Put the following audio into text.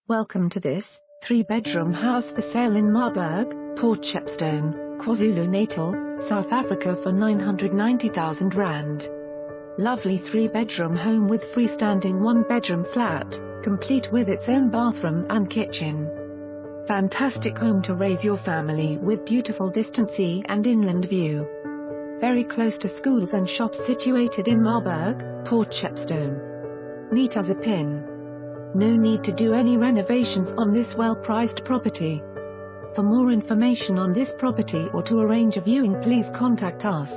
Welcome to this 3-bedroom house for sale in Marburg, Port Shepstone, KwaZulu-Natal, South Africa for R990,000. Lovely 3-bedroom home with freestanding 1-bedroom flat, complete with its own bathroom and kitchen. Fantastic home to raise your family with beautiful distance sea and inland view. Very close to schools and shops situated in Marburg, Port Shepstone. Neat as a pin. No need to do any renovations on this well-priced property. For more information on this property or to arrange a viewing, please contact us.